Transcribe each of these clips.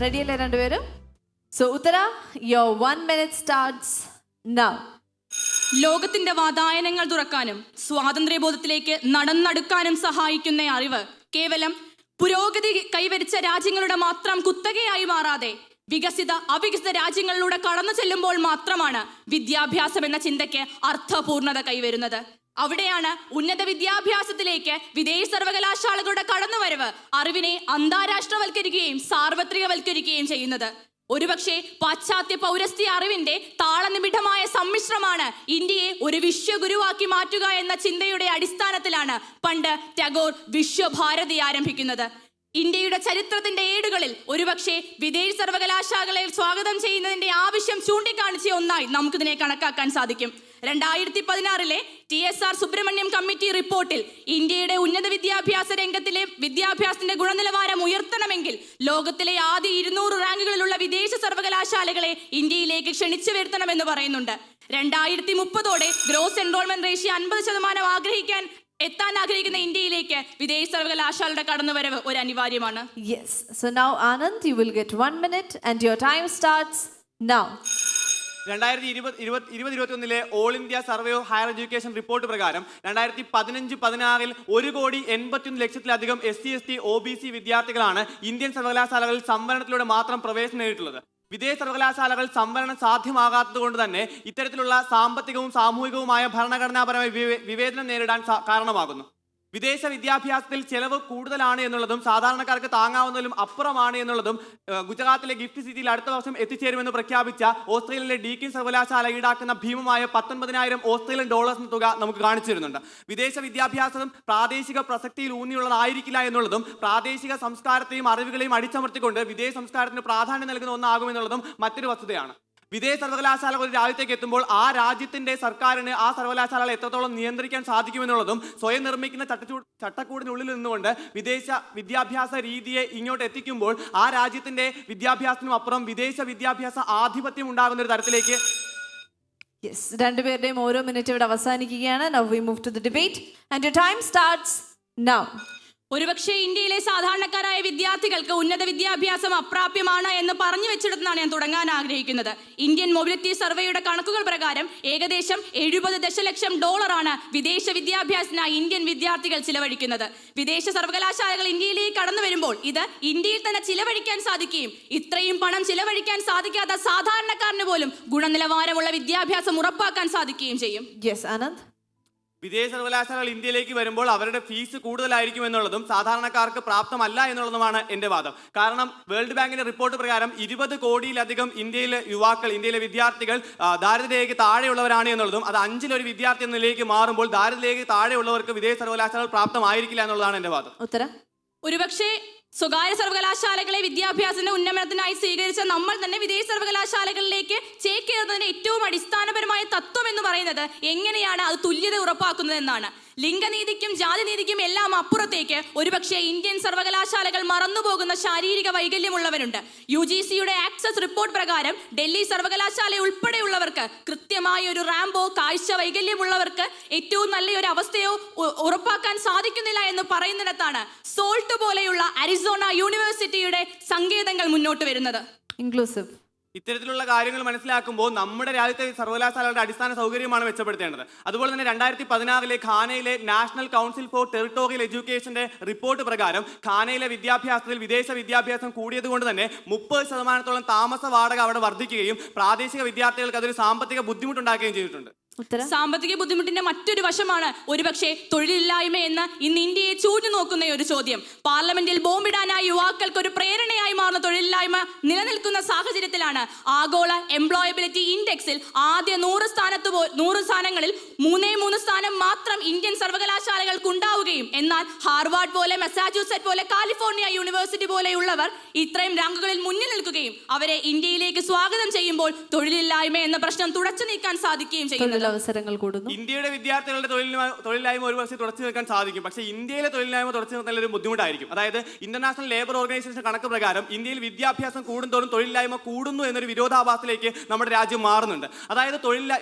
റെഡിയല്ലേ രണ്ടുപേരും? So Uttara, your 1 minute starts now. ലോകത്തിന്റെ വാതായനങ്ങൾ തുറക്കാനും സ്വാതന്ത്ര്യബോധത്തിലേക്ക് നടന്നെടുക്കാനും സഹായിക്കുന്ന അറിവ് കേവലം പുരോഗതി കൈവരിച്ച രാജ്യങ്ങളുടെ മാത്രം കുത്തകയായി മാറാതെ വികസിത അവികസിത രാജ്യങ്ങളിലൂടെ കടന്നു ചെല്ലുമ്പോൾ മാത്രമാണ് വിദ്യാഭ്യാസം എന്ന ചിന്തയ്ക്ക് അർത്ഥപൂർണത കൈവരുന്നത്. അവിടെയാണ് ഉന്നത വിദ്യാഭ്യാസത്തിലേക്ക് വിദേശ സർവകലാശാലകളുടെ കടന്നുവരവ് അറിവിനെ അന്താരാഷ്ട്രവൽക്കരിക്കുകയും സാർവത്രികവൽക്കരിക്കുകയും ചെയ്യുന്നത്. ഒരുപക്ഷെ പാശ്ചാത്യ പൗരസ്ത്യ അറിവിന്റെ താളനിബിഡമായ സമ്മിശ്രമാണ് ഇന്ത്യയെ ഒരു വിശ്വഗുരുവാക്കി മാറ്റുക എന്ന ചിന്തയുടെ അടിസ്ഥാനത്തിലാണ് പണ്ട് ടാഗോർ വിശ്വഭാരതി ആരംഭിക്കുന്നത്. ഇന്ത്യയുടെ ചരിത്രത്തിന്റെ ഏടുകളിൽ ഒരുപക്ഷെ വിദേശ സർവകലാശാലകളെ സ്വാഗതം ചെയ്യുന്നതിന്റെ ആവശ്യം ചൂണ്ടിക്കാണിച്ച ഒന്നായി നമുക്കിതിനെ കണക്കാക്കാൻ സാധിക്കും. 2016 TSR സുബ്രഹ്മണ്യം കമ്മിറ്റി റിപ്പോർട്ടിൽ ഇന്ത്യയുടെ ഉന്നത വിദ്യാഭ്യാസ രംഗത്തിലെ വിദ്യാഭ്യാസത്തിന്റെ ഗുണനിലവാരം ഉയർത്തണമെങ്കിൽ ലോകത്തിലെ ആദ്യ 200 റാങ്കുകളിലുള്ള വിദേശ സർവകലാശാലകളെ ഇന്ത്യയിലേക്ക് ക്ഷണിച്ചു വരുത്തണമെന്ന് പറയുന്നുണ്ട്. 2030 ഗ്രോസ് എൻറോൾമെന്റ് റേഷ്യോ 50% എത്താൻ ആഗ്രഹിക്കുന്ന ഇന്ത്യയിലേക്ക് വിദേശ സർവകലാശാലയുടെ കടന്നുവരവ് ഒരു അനിവാര്യമാണ്. Yes. So now Anand, you will get 1 minute and your time starts now. 2020-21 all India survey of higher education report പ്രകാരം 2015-16 1,81,00,000-ലധികം SC/ST OBC വിദ്യാർത്ഥികളാണ് ഇന്ത്യൻ സർവകലാശാലകളിൽ സംവരണത്തിലൂടെ മാത്രം പ്രവേശനം നേടിയിട്ടുള്ളത്. വിദേശ സർവകലാശാലകൾ സംവരണം സാധ്യമാകാത്തത് കൊണ്ട് തന്നെ ഇത്തരത്തിലുള്ള സാമ്പത്തികവും സാമൂഹികവുമായ ഭരണഘടനാപരമായ വിവേചനം നേരിടാൻ കാരണമാകുന്നു. വിദേശ വിദ്യാഭ്യാസത്തിൽ ചെലവ് കൂടുതലാണ് എന്നുള്ളതും സാധാരണക്കാർക്ക് താങ്ങാവുന്നതിലും അപ്പുറമാണ് എന്നുള്ളതും ഗുജറാത്തിലെ ഗിഫ്റ്റ് സിറ്റിയിൽ അടുത്ത വർഷം എത്തിച്ചേരുമെന്ന് പ്രഖ്യാപിച്ച ഓസ്ട്രേലിയയിലെ ഡീക്കിൻ സർവകലാശാല ഈടാക്കുന്ന ഭീമമായ $19,000 തുക നമുക്ക് കാണിച്ചു തരുന്നുണ്ട്. വിദേശ വിദ്യാഭ്യാസം പ്രാദേശിക പ്രസക്തിയിൽ ഊന്നിയുള്ളതായിരിക്കില്ല എന്നുള്ളതും പ്രാദേശിക സംസ്കാരത്തെയും അറിവുകളെയും അടിച്ചമർത്തിക്കൊണ്ട് വിദേശ സംസ്കാരത്തിന് പ്രാധാന്യം നൽകുന്ന ഒന്നാകുമെന്നുള്ളതും മറ്റൊരു വസ്തുതയാണ്. വിദേശ സർവകലാശാല ഒരു രാജ്യത്തേക്ക് എത്തുമ്പോൾ ആ രാജ്യത്തിന്റെ സർക്കാരിന് ആ സർവകലാശാലകളെ എത്രത്തോളം നിയന്ത്രിക്കാൻ സാധിക്കുമെന്നുള്ളതും സ്വയം നിർമ്മിക്കുന്ന ചട്ടക്കൂടിനുള്ളിൽ നിന്നുകൊണ്ട് വിദേശ വിദ്യാഭ്യാസ രീതിയെ ഇങ്ങോട്ട് എത്തിക്കുമ്പോൾ ആ രാജ്യത്തിന്റെ വിദ്യാഭ്യാസത്തിനും അപ്പുറം വിദേശ വിദ്യാഭ്യാസ ആധിപത്യം ഉണ്ടാകുന്ന ഒരു തരത്തിലേക്ക്. Yes, രണ്ടുപേരുടെയും ഓരോ മിനിറ്റ് ഇവിടെ അവസാനിക്കുകയാണ്. Now we move to the debate and your time starts now. ഒരുപക്ഷെ ഇന്ത്യയിലെ സാധാരണക്കാരായ വിദ്യാർത്ഥികൾക്ക് ഉന്നത വിദ്യാഭ്യാസം അപ്രാപ്യമാണ് എന്ന് പറഞ്ഞു വെച്ചിടത്താണ് ഞാൻ തുടങ്ങാൻ ആഗ്രഹിക്കുന്നത്. ഇന്ത്യൻ മൊബിലിറ്റി സർവേയുടെ കണക്കുകൾ പ്രകാരം ഏകദേശം $70 ദശലക്ഷം വിദേശ വിദ്യാഭ്യാസത്തിനായി ഇന്ത്യൻ വിദ്യാർത്ഥികൾ ചിലവഴിക്കുന്നത്. വിദേശ സർവകലാശാലകൾ ഇന്ത്യയിലേക്ക് കടന്നു വരുമ്പോൾ ഇത് ഇന്ത്യയിൽ തന്നെ ചിലവഴിക്കാൻ സാധിക്കുകയും ഇത്രയും പണം ചിലവഴിക്കാൻ സാധിക്കാത്ത സാധാരണക്കാരന് പോലും ഗുണനിലവാരമുള്ള വിദ്യാഭ്യാസം ഉറപ്പാക്കാൻ സാധിക്കുകയും ചെയ്യും. Yes, Anand. വിദേശ സർവകലാശാലകൾ ഇന്ത്യയിലേക്ക് വരുമ്പോൾ അവരുടെ ഫീസ് കൂടുതലായിരിക്കും എന്നുള്ളതും സാധാരണക്കാർക്ക് പ്രാപ്തമല്ല എന്നുള്ളതുമാണ് എൻ്റെ വാദം. കാരണം വേൾഡ് ബാങ്കിന്റെ റിപ്പോർട്ട് പ്രകാരം 20 കോടിയിലധികം ഇന്ത്യയിലെ വിദ്യാർത്ഥികൾ ദാരിദ്ര്യരേഖയ്ക്ക് താഴെയുള്ളവരാണ് എന്നുള്ളതും അത് 5-ൽ 1 വിദ്യാർത്ഥി എന്ന നിലയിലേക്ക് മാറുമ്പോൾ ദാരിദ്ര്യരേഖയ്ക്ക് താഴെയുള്ളവർക്ക് വിദേശ സർവകലാശാലകൾ പ്രാപ്തമായിരിക്കില്ല എന്നുള്ളതാണ് എൻ്റെ വാദം. ഉത്തര, ഒരുപക്ഷെ സ്വകാര്യ സർവകലാശാലകളെ വിദ്യാഭ്യാസത്തിന്റെ ഉന്നമനത്തിനായി സ്വീകരിച്ച നമ്മൾ തന്നെ വിദേശ സർവകലാശാലകളിലേക്ക് ചേക്കേറുന്നതിന്റെ ഏറ്റവും അടിസ്ഥാനപരമായ തത്വം എന്ന് പറയുന്നത് എങ്ങനെയാണ് അത് തുല്യത ഉറപ്പാക്കുന്നത് എന്നാണ്. ലിംഗനീതിക്കും ജാതിനീതിക്കും എല്ലാം അപ്പുറത്തേക്ക് ഒരുപക്ഷെ ഇന്ത്യൻ സർവകലാശാലകൾ മറന്നുപോകുന്ന ശാരീരിക വൈകല്യമുള്ളവരുണ്ട്. UGCയുടെ ആക്സസ് റിപ്പോർട്ട് പ്രകാരം ഡൽഹി സർവകലാശാല ഉൾപ്പെടെയുള്ളവർക്ക് കൃത്യമായ ഒരു റാമ്പോ കാഴ്ച വൈകല്യമുള്ളവർക്ക് ഏറ്റവും നല്ലൊരു അവസ്ഥയോ ഉറപ്പാക്കാൻ സാധിക്കുന്നില്ല എന്ന് പറയുന്നിടത്താണ് സോൾട്ട് പോലെയുള്ള അരിസോണ യൂണിവേഴ്സിറ്റിയുടെ സങ്കേതങ്ങൾ മുന്നോട്ട് വരുന്നത്. ഇൻക്ലൂസീവ്. ഇത്തരത്തിലുള്ള കാര്യങ്ങൾ മനസ്സിലാക്കുമ്പോൾ നമ്മുടെ രാജ്യത്തെ സർവകലാശാലകളുടെ അടിസ്ഥാന സൗകര്യമാണ് മെച്ചപ്പെടുത്തേണ്ടത്. അതുപോലെ തന്നെ 2016 ഘാനയിലെ നാഷണൽ കൗൺസിൽ ഫോർ ടെറിട്ടോറിയൽ എഡ്യൂക്കേഷന്റെ റിപ്പോർട്ട് പ്രകാരം ഘാനയിലെ വിദ്യാഭ്യാസത്തിൽ വിദേശ വിദ്യാഭ്യാസം കൂടിയതുകൊണ്ട് തന്നെ 30% താമസ വാടക അവിടെ വർദ്ധിക്കുകയും പ്രാദേശിക വിദ്യാർത്ഥികൾക്ക് അതൊരു സാമ്പത്തിക ബുദ്ധിമുട്ടുണ്ടാക്കുകയും ചെയ്തിട്ടുണ്ട്. സാമ്പത്തിക ബുദ്ധിമുട്ടിന്റെ മറ്റൊരു വശമാണ് ഒരുപക്ഷെ തൊഴിലില്ലായ്മ എന്ന് ഇന്ന് ഇന്ത്യയെ ചൂഴ്ന്നു നോക്കുന്ന ഒരു ചോദ്യം. പാർലമെന്റിൽ ബോംബിടാനായി യുവാക്കൾക്ക് ഒരു പ്രേരണയായി മാറുന്ന തൊഴിലില്ലായ്മ നിലനിൽക്കുന്ന സാഹചര്യത്തിലാണ് ആഗോള എംപ്ലോയബിലിറ്റി ഇൻഡെക്സിൽ ആദ്യ 100 സ്ഥാനങ്ങളിൽ 3 സ്ഥാനം മാത്രം ഇന്ത്യൻ സർവകലാശാലകൾക്ക് ഉണ്ടാവുകയും എന്നാൽ ഹാർവാർഡ് പോലെ മസാച്യൂസെറ്റ് പോലെ കാലിഫോർണിയ യൂണിവേഴ്സിറ്റി പോലെയുള്ളവർ ഇത്രയും റാങ്കുകളിൽ മുന്നിൽ നിൽക്കുകയും അവരെ ഇന്ത്യയിലേക്ക് സ്വാഗതം ചെയ്യുമ്പോൾ തൊഴിലില്ലായ്മ എന്ന പ്രശ്നം തുടച്ചു നീക്കാൻ സാധിക്കുകയും ചെയ്യുന്നത്. തൊഴിലവസരങ്ങൾ കൂടുന്നു. ഇന്ത്യയുടെ വിദ്യാർത്ഥികളുടെ തൊഴിലില്ലായ്മ ഒരു വർഷം തുടച്ചു നിൽക്കാൻ സാധിക്കും, പക്ഷേ ഇന്ത്യയിലെ തൊഴിലില്ലായ്മ തുടച്ചു നിർത്താൻ ഒരു ബുദ്ധിമുട്ടായിരിക്കും. അതായത് ഇന്റർനാഷണൽ ലേബർ ഓർഗനൈസേഷൻ കണക്ക് പ്രകാരം ഇന്ത്യയിൽ വിദ്യാഭ്യാസം കൂടുന്തോറും തൊഴിലില്ലായ്മ കൂടുന്നു എന്നൊരു വിരോധാഭാസത്തിലേക്ക് നമ്മുടെ രാജ്യം മാറുന്നുണ്ട്. അതായത്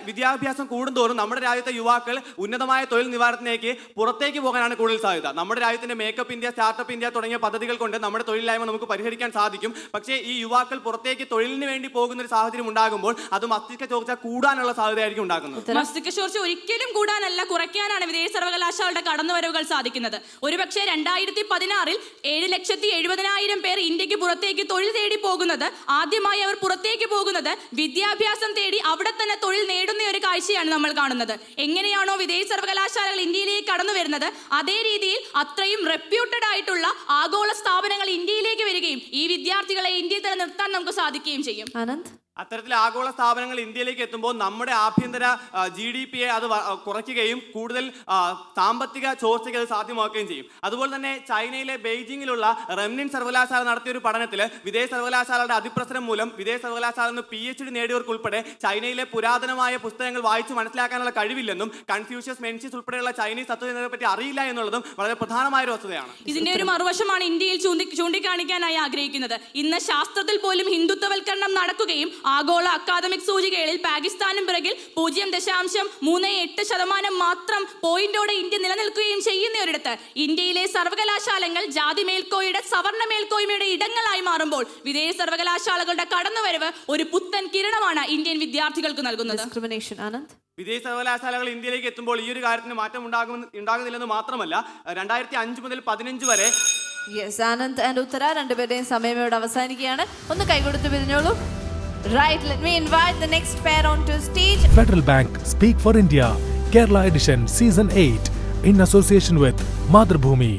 വിദ്യാഭ്യാസം കൂടുന്തോറും നമ്മുടെ രാജ്യത്തെ യുവാക്കൾ ഉന്നതമായ തൊഴിൽ നിവാരണത്തിലേക്ക് പുറത്തേക്ക് പോകാനാണ് കൂടുതൽ സാധ്യത. നമ്മുടെ രാജ്യത്തിന്റെ മേക്കപ്പ് ഇന്ത്യ, സ്റ്റാർട്ടപ്പ് ഇന്ത്യ തുടങ്ങിയ പദ്ധതികൾ കൊണ്ട് നമ്മുടെ തൊഴിലില്ലായ്മ നമുക്ക് പരിഹരിക്കാൻ സാധിക്കും. പക്ഷേ ഈ യുവാക്കൾ പുറത്തേക്ക് തൊഴിലിന് വേണ്ടി പോകുന്ന ഒരു സാഹചര്യം ഉണ്ടാകുമ്പോൾ അത് മസ്തിഷ്ക ചോർച്ച കൂടാനുള്ള സാധ്യതയായിരിക്കും ഉണ്ടാക്കുന്നത്. മസ്തിഷ്ക ചോർച്ച ഒരിക്കലും കൂടാനല്ല, കുറയ്ക്കാനാണ് വിദേശ സർവകലാശാലയുടെ കടന്നുവരവുകൾ സാധിക്കുന്നത്. ഒരുപക്ഷെ 2016 7,70,000 പേർ ഇന്ത്യക്ക് പുറത്തേക്ക് തൊഴിൽ തേടി പോകുന്നത്, ആദ്യമായി അവർ പുറത്തേക്ക് പോകുന്നത് വിദ്യാഭ്യാസം തേടി അവിടെ തന്നെ തൊഴിൽ നേടുന്ന ഒരു കാഴ്ചയാണ് നമ്മൾ കാണുന്നത്. എങ്ങനെയാണോ വിദേശ സർവകലാശാലകൾ ഇന്ത്യയിലേക്ക് കടന്നു വരുന്നത്, അതേ രീതിയിൽ അത്രയും റെപ്യൂട്ടഡ് ആയിട്ടുള്ള ആഗോള സ്ഥാപനങ്ങൾ ഇന്ത്യയിലേക്ക് വരികയും ഈ വിദ്യാർത്ഥികളെ ഇന്ത്യയിൽ തന്നെ നിർത്താൻ നമുക്ക് സാധിക്കുകയും ചെയ്യും. ആനന്ദ്, അത്തരത്തിൽ ആഗോള സ്ഥാപനങ്ങൾ ഇന്ത്യയിലേക്ക് എത്തുമ്പോൾ നമ്മുടെ ആഭ്യന്തര GDP അത് കുറയ്ക്കുകയും കൂടുതൽ സാമ്പത്തിക ചോർച്ചയ്ക്ക് അത് സാധ്യമാക്കുകയും ചെയ്യും. അതുപോലെ തന്നെ ചൈനയിലെ ബെയ്ജിങ്ങിലുള്ള റെംനിൻ സർവകലാശാല നടത്തിയ ഒരു പഠനത്തിൽ വിദേശ സർവകലാശാലയുടെ അതിപ്രസരം മൂലം വിദേശ സർവകലാശാല നിന്ന് PhD നേടിയവർക്കുൾപ്പെടെ ചൈനയിലെ പുരാതനമായ പുസ്തകങ്ങൾ വായിച്ച് മനസ്സിലാക്കാനുള്ള കഴിവില്ലെന്നും കൺഫ്യൂഷ്യസ്, മെൻഷ്യസ് ഉൾപ്പെടെയുള്ള ചൈനീസ് തത്വചിന്തകളെ പറ്റി അറിയില്ല എന്നുള്ളതും വളരെ പ്രധാനമായ ഒരു വസ്തുതയാണ്. ഇതിന്റെ ഒരു മറുവശമാണ് ഇന്ത്യയിൽ ചൂണ്ടിക്കാണിക്കാനായി ആഗ്രഹിക്കുന്നത്. ഇന്ന് ശാസ്ത്രത്തിൽ പോലും ഹിന്ദുത്വവൽക്കരണം നടക്കുകയും ആഗോള അക്കാദമിക് സൂചികകളിൽ പാകിസ്ഥാനും പിറകിൽ 0.38% മാത്രം പോയിന്റോടെ ഇന്ത്യ നിലനിൽക്കുകയും ചെയ്യുന്നവരിടത്ത് ഇന്ത്യയിലെ സർവകലാശാലകൾ ജാതി മേൽക്കോയുടെ, സവർണ മേൽക്കോയ്മയുടെ ഇടങ്ങളായി മാറുമ്പോൾ വിദേശ സർവകലാശാലകളുടെ കടന്നുവരവ് ഒരു പുത്തൻ കിരണമാണ് ഇന്ത്യൻ വിദ്യാർത്ഥികൾക്ക് നൽകുന്നത്. വിദേശ സർവകലാശാലകൾ ഇന്ത്യയിലേക്ക് എത്തുമ്പോൾ ഈ ഒരു കാര്യത്തിന് മാറ്റം ഉണ്ടാകുന്നില്ലെന്ന് മാത്രമല്ല 2005 മുതൽ 2015 വരെ ആനന്ദ് ആൻഡ് ഉത്തര രണ്ടുപേരുടെയും സമയം ഇവിടെ അവസാനിക്കുകയാണ്. ഒന്ന് കൈകൊടുത്ത് പിരിഞ്ഞോളൂ. Right, let me invite the next pair onto stage. Federal Bank Speak for India, Kerala Edition Season 8 in association with Madhrbhoomi.